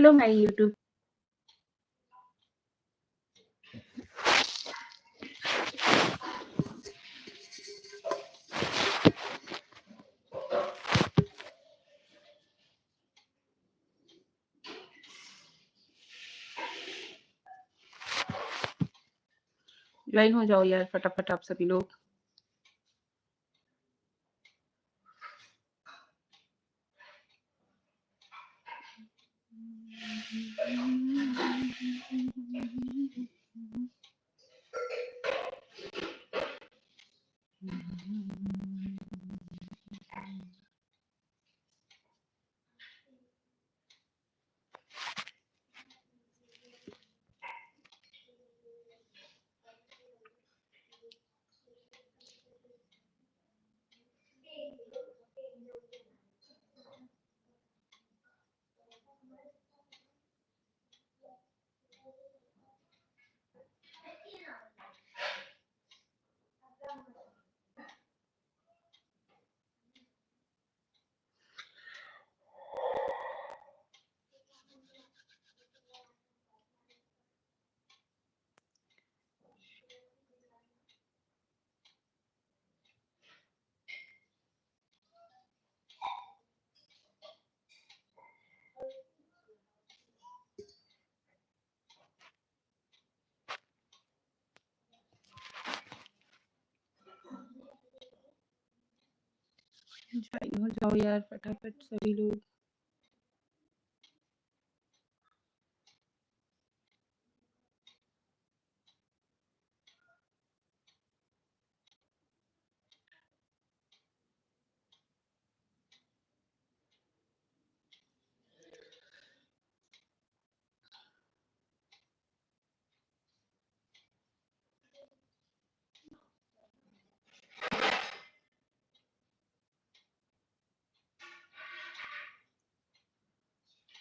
follow my YouTube. Join हो जाओ यार फटाफट आप सभी लोग। ज्वाइन हो जाओ यार फटाफट सभी लोग।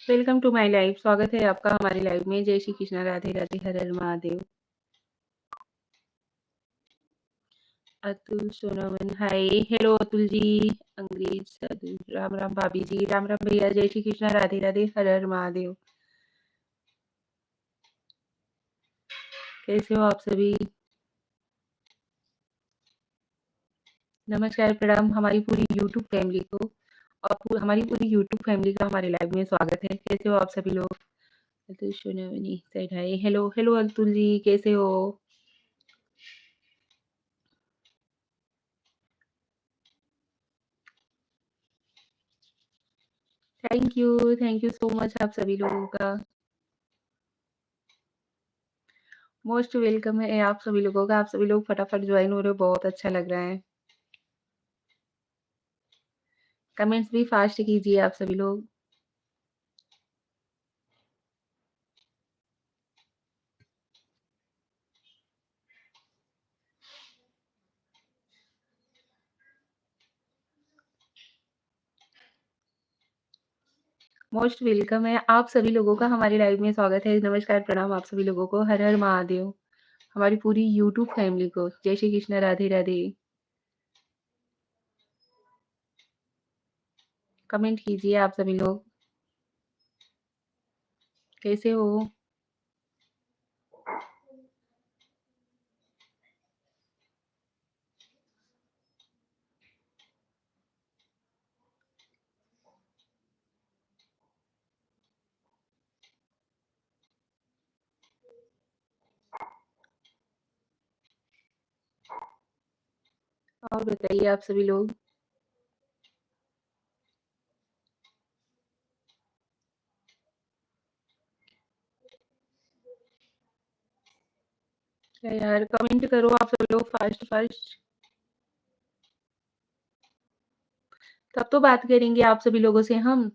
Welcome to my live. स्वागत है आपका हमारे लाइव में। जय श्री कृष्णा, राधे राधे, हर हर महादेव। Atul Sonawane, hi, hello Atul ji. अंग्रेज साधु, राम राम भाभी जी, राम राम भैया। जय श्री कृष्णा, राधे राधे, हर हर महादेव। कैसे हो आप सभी? नमस्कार, प्रणाम हमारी पूरी यूट्यूब फैमिली को, और हमारी पूरी यूट्यूब फैमिली का हमारे लाइव में स्वागत है। कैसे हो आप सभी लोग? अतुल सोनावनी साइड, हाय, हेलो हेलो अतुल जी, कैसे हो? थैंक यू सो मच आप सभी लोगों का। मोस्ट वेलकम है आप सभी लोगों का। आप सभी लोग फटाफट ज्वाइन हो रहे हो, बहुत अच्छा लग रहा है। कमेंट्स भी फास्ट कीजिए आप सभी लोग। मोस्ट वेलकम है आप सभी लोगों का हमारे लाइव में स्वागत है। नमस्कार, प्रणाम आप सभी लोगों को, हर हर महादेव। हमारी पूरी यूट्यूब फैमिली को जय श्री कृष्ण, राधे राधे। कमेंट कीजिए आप सभी लोग, कैसे हो? और बताइए आप सभी लोग। क्या यार, कमेंट करो आप सभी लोग फास्ट फास्ट, तब तो बात करेंगे आप सभी लोगों से हम।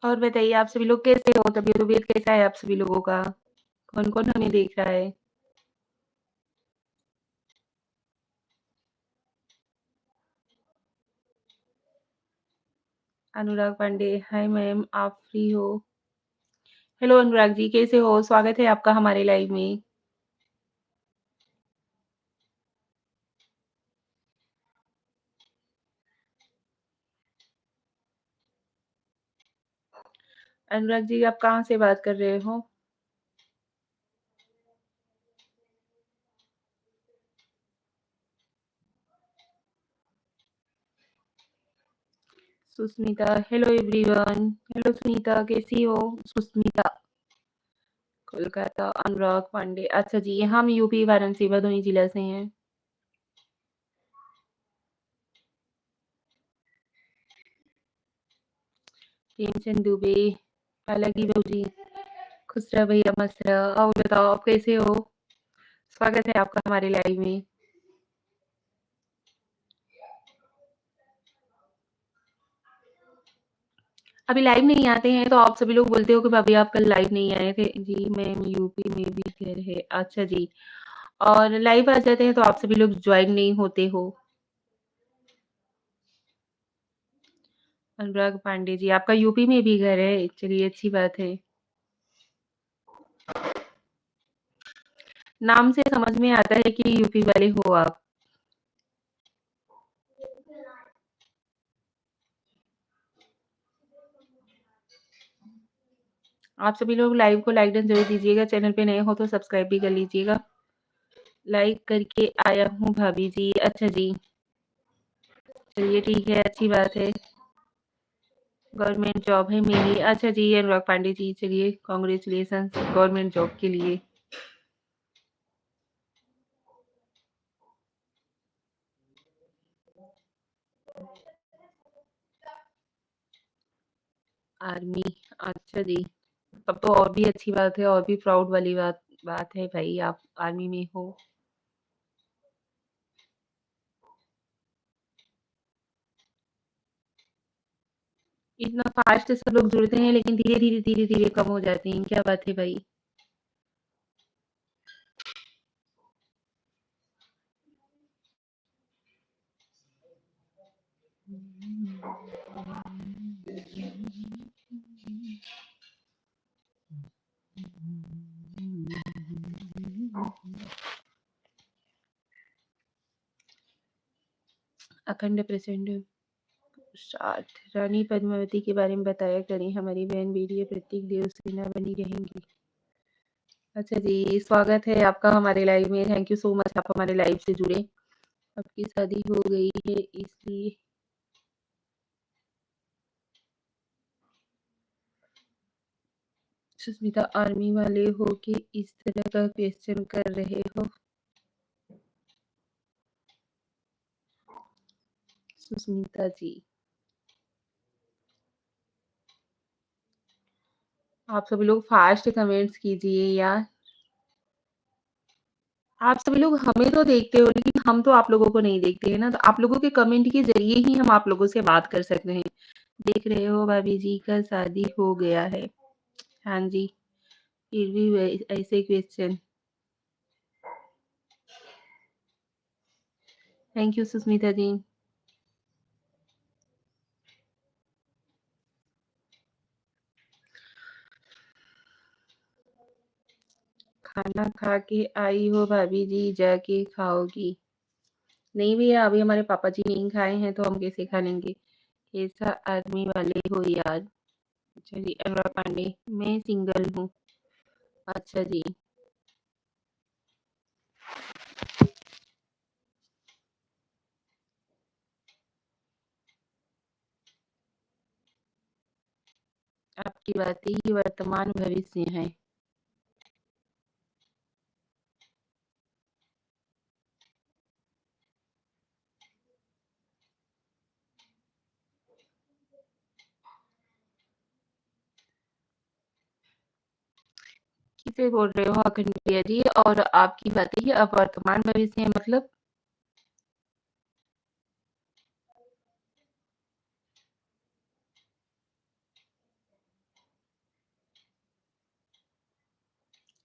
और बताइए आप सभी लोग कैसे हो? तबीयत वबीयत कैसा है आप सभी लोगों का? कौन कौन हमें देख रहा है? अनुराग पांडे, हाय मैम, आप फ्री हो? हेलो अनुराग जी, कैसे हो? स्वागत है आपका हमारे लाइव में। अनुराग जी, आप कहाँ से बात कर रहे हो? Susmita, hello everyone. Hello Sunita, कैसी हो? सुस्मिता, कोलकाता, अनुराग पांडे। अच्छा जी, हम यूपी वाराणसी भदोही जिला से हैं। प्रेमचंद दुबे, हालांकि बहू जी, खुश रहो भैया, मस्त रहो। और बताओ, आप कैसे हो? स्वागत है आपका हमारे लाइव में। अभी लाइव नहीं आते हैं तो आप सभी लोग बोलते हो कि भाभी आप कल लाइव नहीं आए थे। जी मैम, यूपी में भी घर है। अच्छा जी। और लाइव आ जाते हैं तो आप सभी लोग ज्वाइन नहीं होते हो। अनुराग पांडे जी, आपका यूपी में भी घर है? चलिए अच्छी बात है। नाम से समझ में आता है कि यूपी वाले हो आप। आप सभी लोग लाइव को लाइक डन जरूर दीजिएगा। चैनल पे नए हो तो सब्सक्राइब भी कर लीजिएगा। लाइक करके आया हूँ भाभी जी। अच्छा जी, चलिए ठीक है, अच्छी बात है। गवर्नमेंट जॉब है मेरी। अच्छा जी अनुराग पांडे जी, चलिए कॉन्ग्रेचुलेशन गवर्नमेंट जॉब के लिए। आर्मी, अच्छा जी। तब तो और भी अच्छी बात है, और भी प्राउड वाली बात बात है भाई, आप आर्मी में हो। इतना फास्ट सब लोग जुड़ते हैं लेकिन धीरे-धीरे कम हो जाते हैं, क्या बात है भाई? अखंड प्रेजेंट स्टार्ट। रानी पद्मावती के बारे में बताया करें, हमारी बहन बेटी प्रत्येक देवसेना बनी रहेंगी। अच्छा जी, स्वागत है आपका हमारे लाइव में। थैंक यू सो मच, आप हमारे लाइव से जुड़े। आपकी शादी हो गई है इसलिए सुष्मिता, आर्मी वाले हो के इस तरह का क्वेश्चन कर रहे हो? सुष्मिता जी, आप सभी लोग फास्ट कमेंट्स कीजिए यार। आप सभी लोग हमें तो देखते हो लेकिन हम तो आप लोगों को नहीं देखते हैं ना, तो आप लोगों के कमेंट के ज़रिए ही हम आप लोगों से बात कर सकते हैं। देख रहे हो भाभी जी का शादी हो गया है। हाँ जी, फिर भी ऐसे क्वेश्चन। थैंक यू सुष्मिता जी। खाना खा के आई हो भाभी जी, जाके खाओगी? नहीं भैया, अभी हमारे पापा जी नहीं खाए हैं तो हम कैसे खा लेंगे? कैसा आदमी वाले हो यार। चलिए अनुराग पांडे, मैं सिंगल हूँ। अच्छा जी। आपकी बातें ही वर्तमान भविष्य हैं। किसे बोल रहे हो अखंड प्रिया जी? और आपकी बातें ही अब वर्तमान भविष्य है मतलब?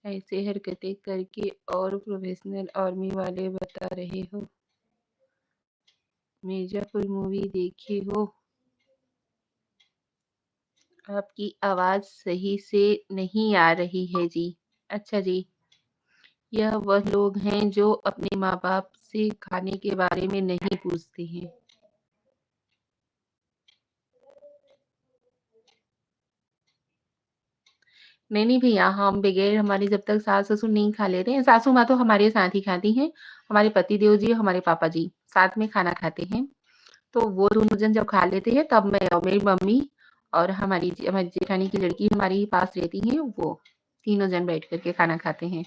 ऐसे हरकतें करके और प्रोफेशनल आर्मी वाले बता रहे हो। मिर्जापुर मूवी देखे हो? आपकी आवाज़ सही से नहीं आ रही है जी। अच्छा जी, यह वह लोग हैं जो अपने माँ-बाप से खाने के बारे में नहीं पूछते हैं। नहीं, नहीं भैया, हम बगैर हमारे जब तक सास-ससुर नहीं खा लेते हैं, सासू माँ तो हमारे साथ ही खाती हैं, हमारे पतिदेव जी, हमारे पापा जी, साथ में खाना खाते हैं। तो वो दोनों जन जब खा लेते हैं तब मैं और मेरी मम्मी और हमारी जेठानी की लड़की हमारे ही पास रहती हैं, वो तीनों जन बैठ कर के खाना खाते हैं।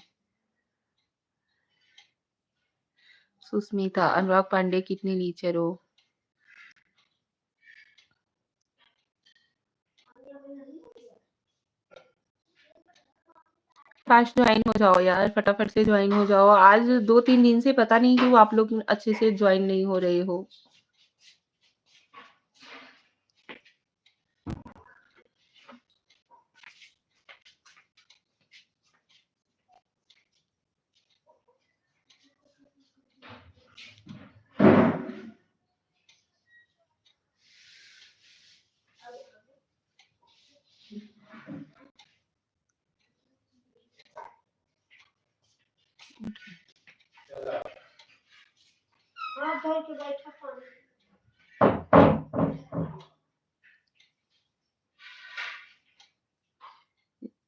सुस्मिता, अनुराग पांडे कितने लीचर हो? फास्ट ज्वाइन हो जाओ यार, फटाफट से ज्वाइन हो जाओ। आज 2-3 दिन से पता नहीं क्यों आप लोग अच्छे से ज्वाइन नहीं हो रहे हो।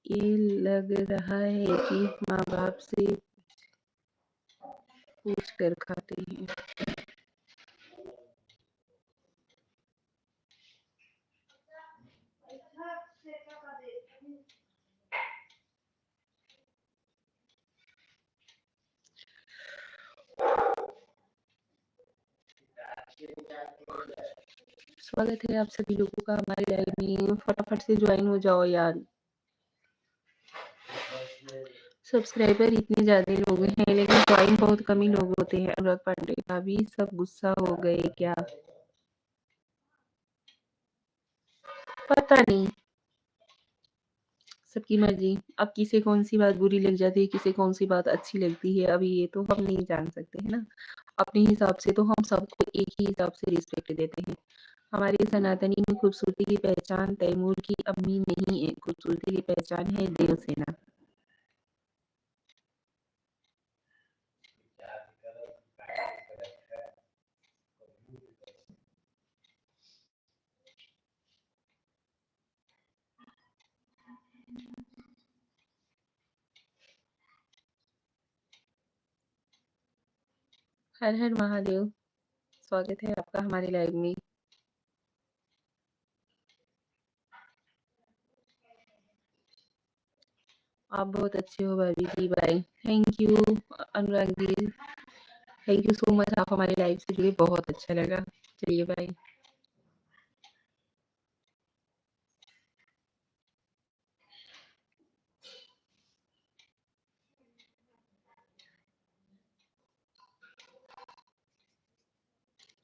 ये लग रहा है कि माँ-बाप से पूछ कर खाते हैं। स्वागत है आप सभी लोगों का हमारे लाइव में। फटाफट से ज्वाइन हो जाओ यार। सब्सक्राइबर इतने ज़्यादा लोग हैं लेकिन ज्वाइन बहुत कम ही लोग होते हैं। अनुराग पांडे का भी सब गुस्सा हो गए क्या? पता नहीं, सबकी मर्जी। अब किसे कौन सी बात बुरी लग जाती है, किसे कौन सी बात अच्छी लगती है, अभी ये तो हम नहीं जान सकते है ना। अपने हिसाब से तो हम सबको एक ही हिसाब से रिस्पेक्ट देते हैं। हमारे सनातनी में खूबसूरती की पहचान तैमूर की अम्मी नहीं है, खूबसूरती की पहचान है देवसेना। हर हर महादेव। स्वागत है आपका हमारे लाइव में। आप बहुत अच्छे हो भाभी जी, bye. Thank you Anurag ji, thank you so much, आप हमारे लाइव से जुड़े, बहुत अच्छा लगा। चलिए बाय।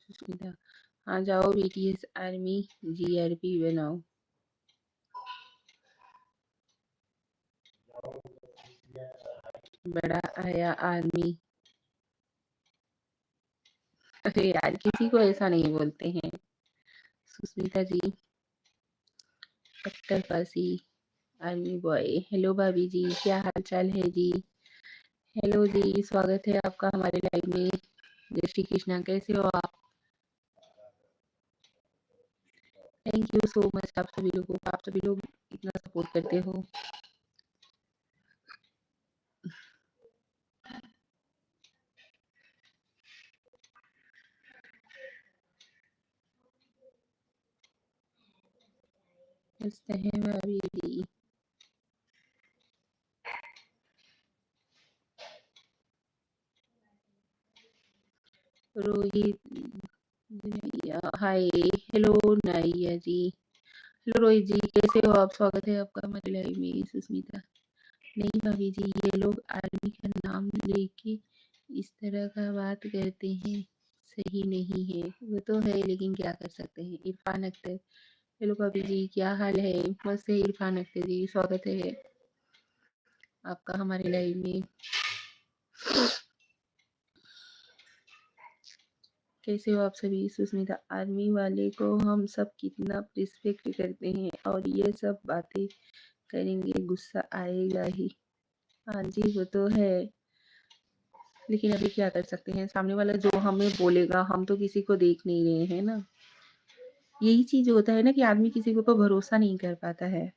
सुष्मिता, हाँ जाओ बीटीएस आर्मी जीआरपी बनाओ। बड़ा आया आर्मी। अरे यार किसी को ऐसा नहीं बोलते हैं। सुष्मिता जी, कट्टर पासी आर्मी बॉय। हेलो भाभी जी, क्या हाल चाल है जी? हेलो जी, स्वागत है आपका हमारे लाइव में। जय श्री कृष्णा, कैसे हो आप? थैंक यू सो मच आप सभी लोगों का, आप सभी लोग इतना सपोर्ट करते हो। मस्त है भाभी जी। रोहित, हाय, हेलो नाइया जी। हेलो रोहित जी, कैसे हो आप? स्वागत है आपका हमारे लाइव में। सुष्मिता, नहीं भाभी जी, ये लोग आर्मी का नाम लेके इस तरह का बात करते हैं, सही नहीं है। वो तो है लेकिन क्या कर सकते हैं। इरफान अख्तर, हेलो भाभी जी, क्या हाल है? मस्त है इरफान अख्तर जी, स्वागत है आपका हमारे लाइव में। कैसे हो आप सभी? सुस्मिता, आर्मी वाले को हम सब कितना रिस्पेक्ट करते हैं और ये सब बातें करेंगे गुस्सा आएगा ही। हाँ जी, वो तो है। लेकिन अभी क्या कर सकते हैं, सामने वाला जो हमें बोलेगा, हम तो किसी को देख नहीं रहे हैं ना। यही चीज़ होता है ना कि आदमी किसी के ऊपर भरोसा नहीं कर पाता है।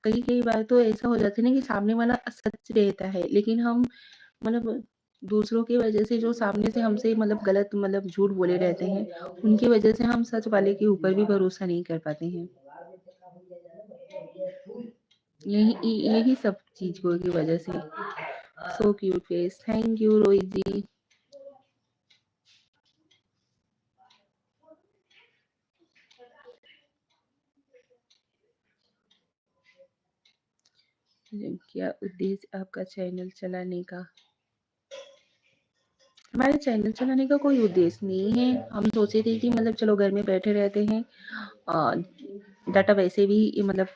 कई-कई बार तो ऐसा हो जाता है ना कि सामने वाला सच रहता है, लेकिन हम मतलब दूसरों की वजह से जो सामने से हमसे मतलब गलत मतलब झूठ बोले रहते हैं, उनकी वजह से हम सच वाले के ऊपर भी भरोसा नहीं कर पाते हैं। यही सब चीज़ों की वजह से। So cute face, thank you Rohit ji. क्या उद्देश्य आपका चैनल चलाने का? हमारे चैनल चलाने का कोई उद्देश्य नहीं है। हम सोचे थे कि मतलब चलो घर में बैठे रहते हैं, डाटा वैसे भी मतलब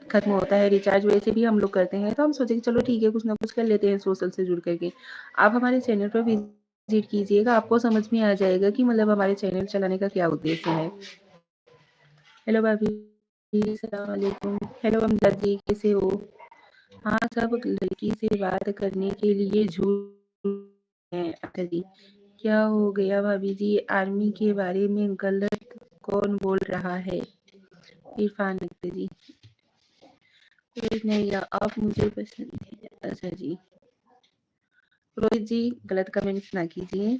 खत्म होता है, रिचार्ज वैसे भी हम लोग करते हैं, तो हम सोचे कि चलो ठीक है कुछ ना कुछ कर लेते हैं सोशल से जुड़ करके। आप हमारे चैनल पर विजिट कीजिएगा, आपको समझ में आ जाएगा कि मतलब हमारे चैनल चलाने का क्या उद्देश्य है। हेलो भाभी, सलाम वालेकुम। हेलो अमजद जी, कैसे हो? हाँ, सब लड़की से बात करने के लिए झूठ हैं। अच्छा जी, क्या हो गया भाभी जी? आर्मी के बारे में गलत कौन बोल रहा है? इरफान अख्तर जी। रोहित नहीं, आप मुझे पसंद है। अच्छा जी, रोहित जी गलत कमेंट्स ना कीजिए।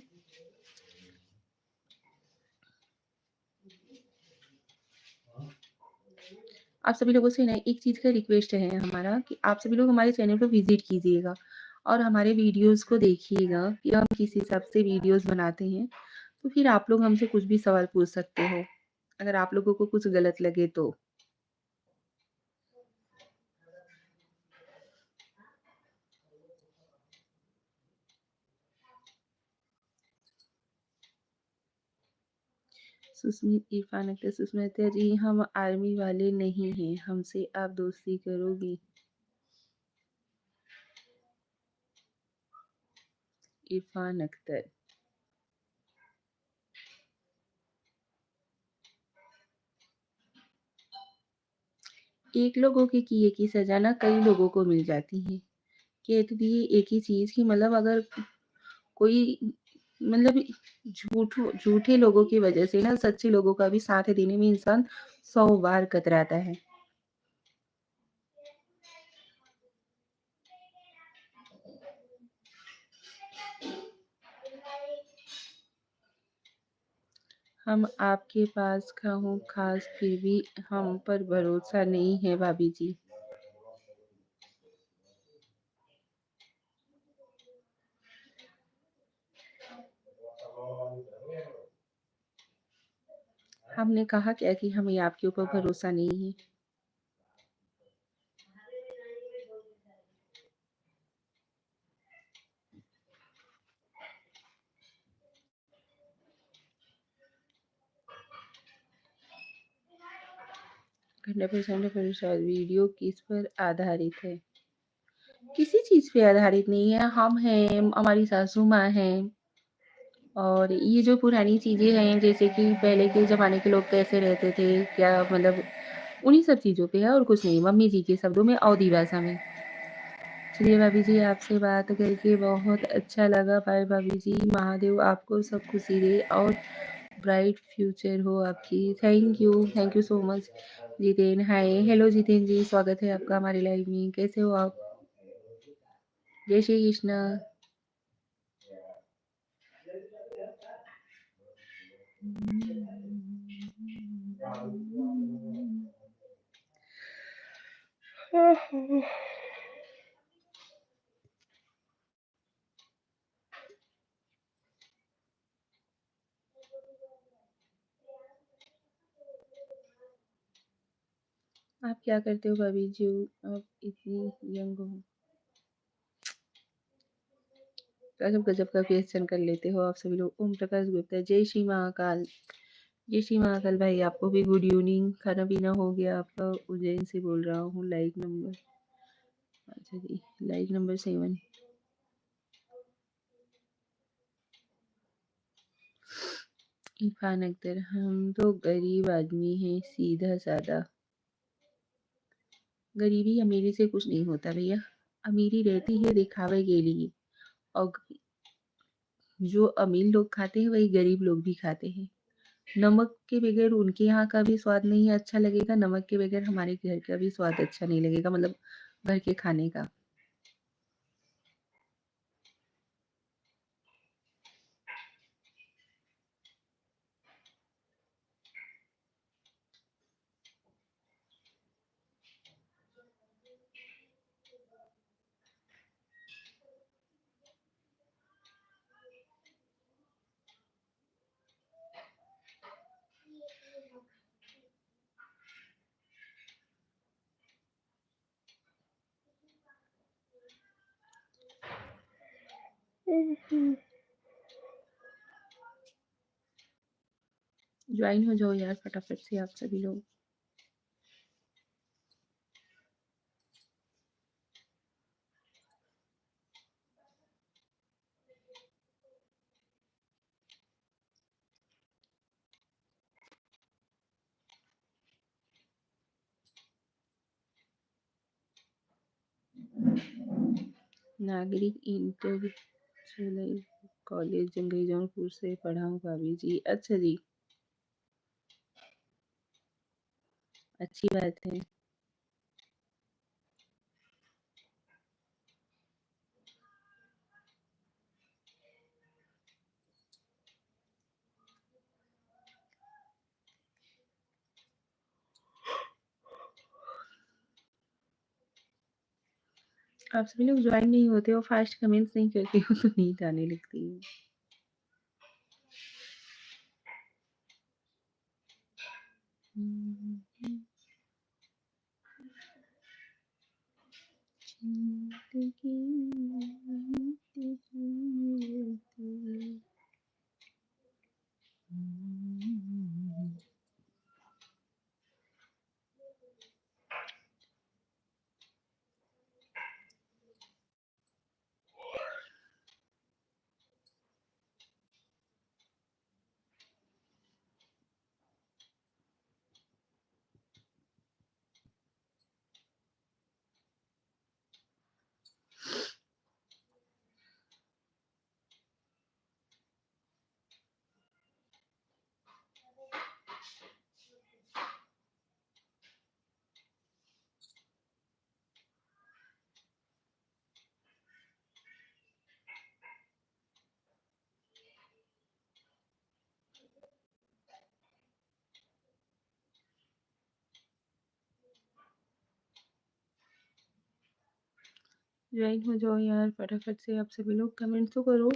आप सभी लोगों से ना एक चीज़ का रिक्वेस्ट है हमारा कि आप सभी लोग हमारे चैनल पर विजिट कीजिएगा और हमारे वीडियोस को देखिएगा कि हम किस हिसाब से वीडियोस बनाते हैं। तो फिर आप लोग हमसे कुछ भी सवाल पूछ सकते हो, अगर आप लोगों को कुछ गलत लगे तो। सुस्मित इरफान अख्तर, सुस्मिता जी हम आर्मी वाले नहीं हैं, हमसे आप दोस्ती करोगी? इरफान अख्तर, एक लोगों के किए की सजा ना कई लोगों को मिल जाती है। कहते भी एक ही चीज़ कि मतलब अगर कोई मतलब झूठे लोगों की वजह से ना सच्चे लोगों का भी साथ देने में इंसान 100 बार कतराता है। हम आपके पास का हूँ खास, फिर भी हम पर भरोसा नहीं है भाभी जी। हमने कहा क्या कि हमें आपके ऊपर भरोसा नहीं है? घंटा परसेंट पर वीडियो किस पर आधारित है? किसी चीज़ पे आधारित नहीं है। हम हैं, हमारी सासू माँ हैं और ये जो पुरानी चीज़ें हैं जैसे कि पहले के ज़माने के लोग कैसे रहते थे, क्या मतलब उन्हीं सब चीज़ों पे है और कुछ नहीं। मम्मी जी के शब्दों में अवधी भाषा में। चलिए भाभी जी आपसे बात करके बहुत अच्छा लगा। बाय भाभी जी, महादेव आपको सब खुशी दे और ब्राइट फ्यूचर हो आपकी। Thank you so much. Jiten hi, hello Jiten ji, स्वागत है आपका हमारे लाइव में। कैसे हो आप? जय श्री कृष्णा। आप क्या करते हो भाभी जी? आप इतनी यंग हो, गजब गजब का क्वेश्चन कर लेते हो आप सभी लोग। ओम प्रकाश गुप्ता, जय श्री महाकाल। जय श्री महाकाल भाई, आपको भी गुड इवनिंग। खाना पीना हो गया आपका? उज्जैन से बोल रहा हूँ, लाइक नंबर, अच्छा जी, लाइक नंबर 7। इरफान अख्तर, हम तो गरीब आदमी हैं, सीधा-सादा। गरीबी अमीरी से कुछ नहीं होता भैया, अमीरी रहती है दिखावे के लिए, और जो अमीर लोग खाते हैं वही गरीब लोग भी खाते हैं। नमक के बगैर उनके यहाँ का भी स्वाद नहीं अच्छा लगेगा, नमक के बगैर हमारे घर का भी स्वाद अच्छा नहीं लगेगा, मतलब घर के खाने का। ज्वाइन हो जाओ यार फटाफट से आप सभी लोग। नागरिक इंटर कॉलेज जंगई जौनपुर से पढ़ा हूँ भाभी जी। अच्छा जी, अच्छी बात है। आप सभी लोग ज्वाइन नहीं होते हो, फास्ट कमेंट्स नहीं करते हो तो नींद आने लगती है। ज्वाइन हो जाओ यार फटाफट से आप सभी लोग, कमेंट तो करो।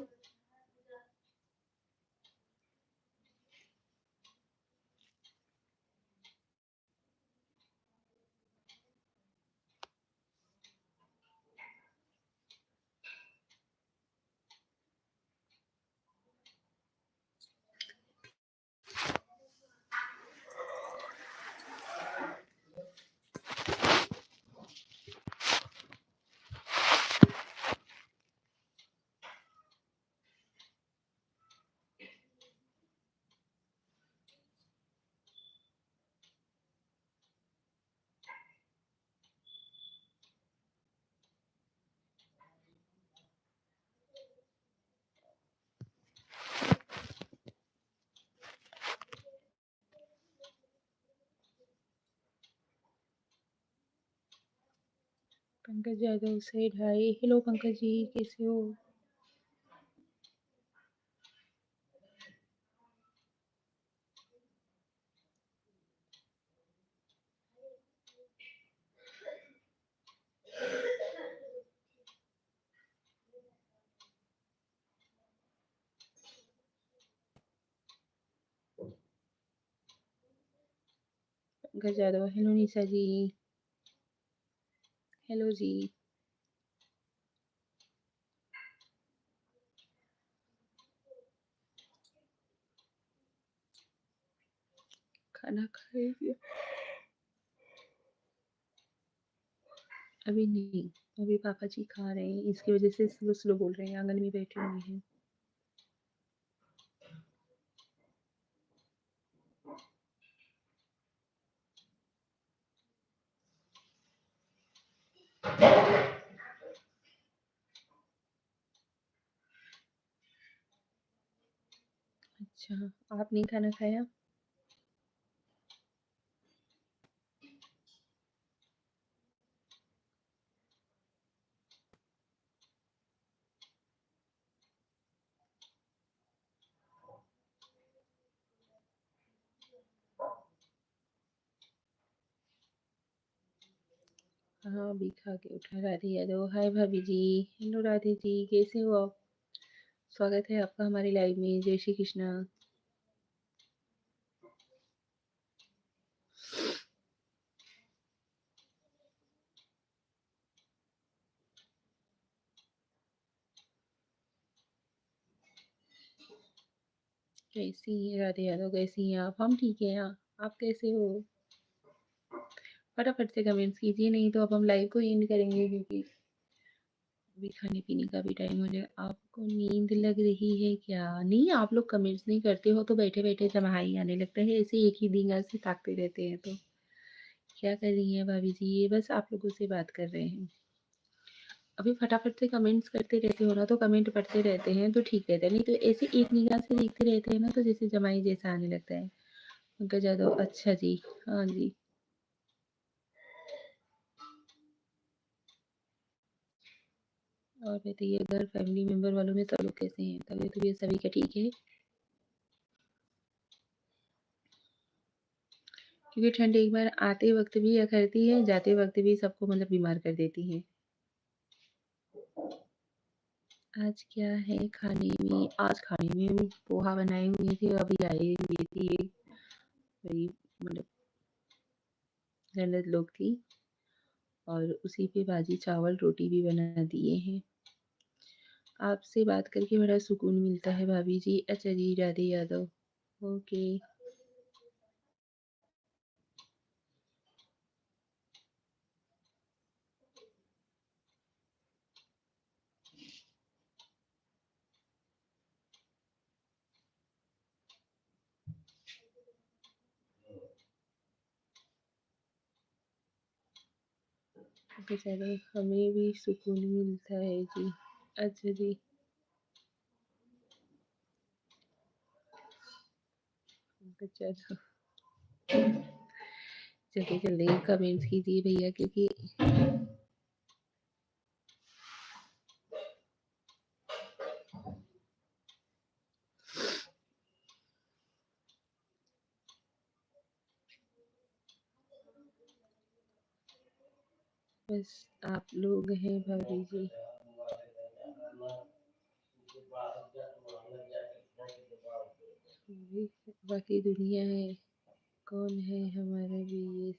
पंकज यादव से ढाई। हेलो पंकज जी, कैसे हो? पंकज यादव, हेलो निशा जी, हेलो जी। खाना खाए क्या? अभी नहीं, अभी पापा जी खा रहे हैं, इसकी वजह से स्लो स्लो बोल रहे हैं, आंगन में बैठे हुए हैं। अच्छा, आपने खाना खाया? हाँ, अभी खा के उठा। राधे यादव, हाय भाभी जी। हेलो राधे जी, कैसे हो आप? स्वागत है आपका हमारे लाइव में। जय श्री कृष्णा। कैसी हैं राधे यादव, कैसी हैं आप? हम ठीक हैं। आप कैसे हो? फटाफट से कमेंट्स कीजिए, नहीं तो अब हम लाइव को एंड करेंगे, क्योंकि अभी खाने पीने का भी टाइम हो जाएगा। आपको नींद लग रही है क्या? नहीं, आप लोग कमेंट्स नहीं करते हो तो बैठे बैठे तन्हाई आने लगता है। ऐसे एक ही ढींगा से ताकते रहते हैं। तो क्या कर रही हैं भाभी जी? ये बस आप लोगों से बात कर रहे हैं। अभी फटाफट से कमेंट्स करते रहते हो ना, तो कमेंट पढ़ते रहते हैं तो ठीक रहता है। नहीं तो ऐसे एक निगाह से देखते रहते हैं ना, तो जैसे जमाई जैसा आने लगता है। उनका जादव, अच्छा जी। हाँ जी। और बताइए, घर फैमिली मेंबर वालों में सब लोग कैसे हैं? तबीयत तबीयत सभी का ठीक है? क्योंकि ठंड एक बार आते वक्त भी या करती है, जाते वक्त भी सबको मतलब बीमार कर देती है। आज क्या है खाने में? आज खाने में पोहा बनाए हुए थे, अभी आए हुए थे। वही मतलब ननद लोग थी, और उसी पे भाजी चावल रोटी भी बना दिए हैं। आपसे बात करके बड़ा सुकून मिलता है भाभी जी। अच्छा जी, राधे यादव। ओके। बेचारे, हमें भी सुकून मिलता है जी। अच्छा जी। चलो, जल्दी जल्दी कमेंट्स कीजिए भैया, क्योंकि बस आप लोग हैं भाभी जी। बाकी दुनिया है, कौन है हमारा भी ये।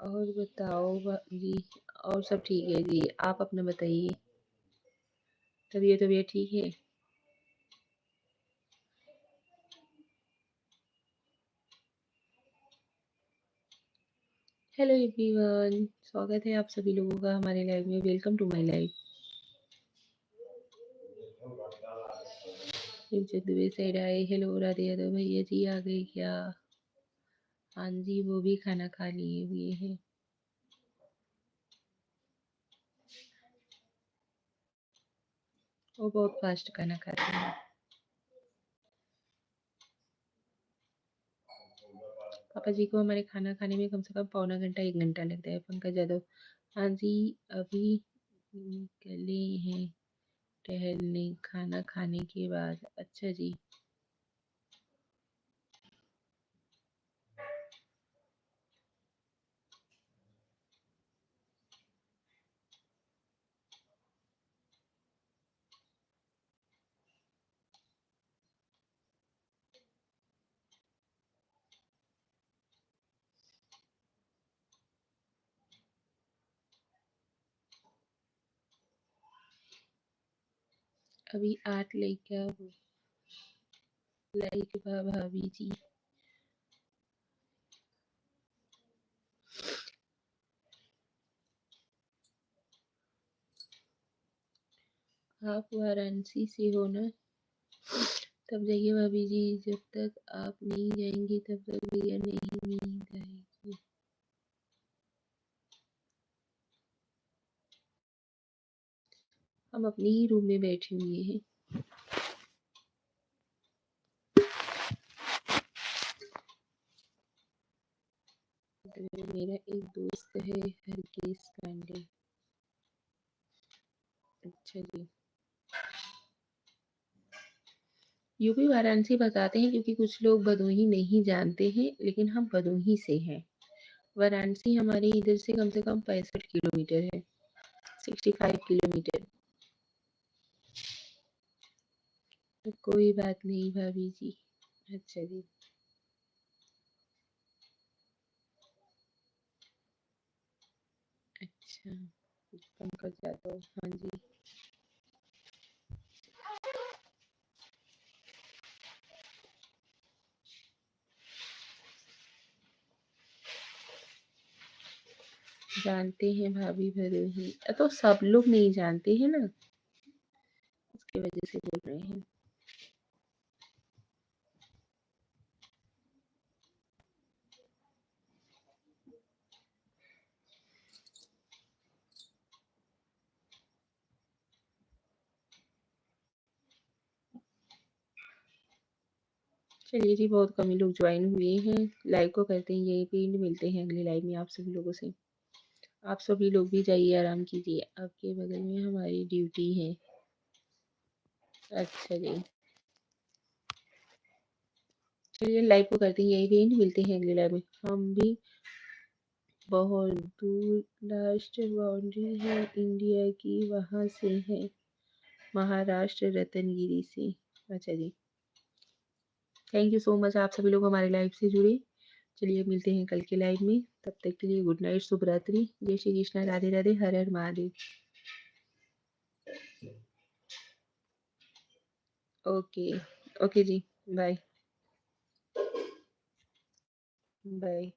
और बताओ भाभी। और सब ठीक है जी, आप अपना बताइए। तबीयत तबीयत ठीक है? हेलो एवरीवन, स्वागत है आप सभी लोगों का हमारे लाइव में। Welcome to my live. Shivchand Dubey साइड आए। हेलो राधे यादव भैया जी, आ गए क्या? हाँ जी, वो भी खाना खा लिए हुए हैं। वो बहुत फास्ट खाना खाते हैं। पापा जी को हमारे खाना खाने में कम से कम पौना घंटा 1 घंटा लगता है। पंकज यादव, हाँ जी, अभी निकले हैं टहलने खाना खाने के बाद। अच्छा जी। अभी 8 लड़का लाइक भाभी जी। आप वाराणसी से हो ना? तब जाइए भाभी जी। जब तक आप नहीं जाएंगी तब तक भैया नहीं नींद आएगी। हम अपने ही रूम में बैठे हुए हैं। तो मेरा एक दोस्त है हरकेश पांडे। अच्छा जी। यूपी वाराणसी बताते हैं क्योंकि कुछ लोग भदोही नहीं जानते हैं, लेकिन हम भदोही से हैं। वाराणसी हमारे इधर से कम 65 किलोमीटर है, 65 किलोमीटर। तो कोई बात नहीं भाभी जी। अच्छा जी। अच्छा, पंकज यादव, हाँ जी। जानते हैं भाभी भदोही, तो सब लोग नहीं जानते हैं ना, उसकी वजह से बोल रहे हैं। चलिए जी, बहुत कम ही लोग ज्वाइन हुए हैं। लाइव को करते हैं यहीं पे एंड, मिलते हैं अगली लाइव में आप सभी लोगों से। आप सभी लोग भी जाइए, आराम कीजिए, आपके बगल में हमारी ड्यूटी है। अच्छा जी, चलिए लाइव को करते हैं यहीं पे एंड, मिलते हैं अगली लाइव में। हम भी बहुत दूर लास्ट बाउंड्री है इंडिया की, वहाँ से है, महाराष्ट्र रतनगिरी से। अच्छा जी, थैंक यू सो मच, आप सभी लोग हमारे लाइव से जुड़े। चलिए मिलते हैं कल के लाइव में, तब तक के लिए गुड नाइट, शुभ रात्रि, जय श्री कृष्णा, राधे राधे, हर हर महादेव। ओके, ओके जी, बाय बाय।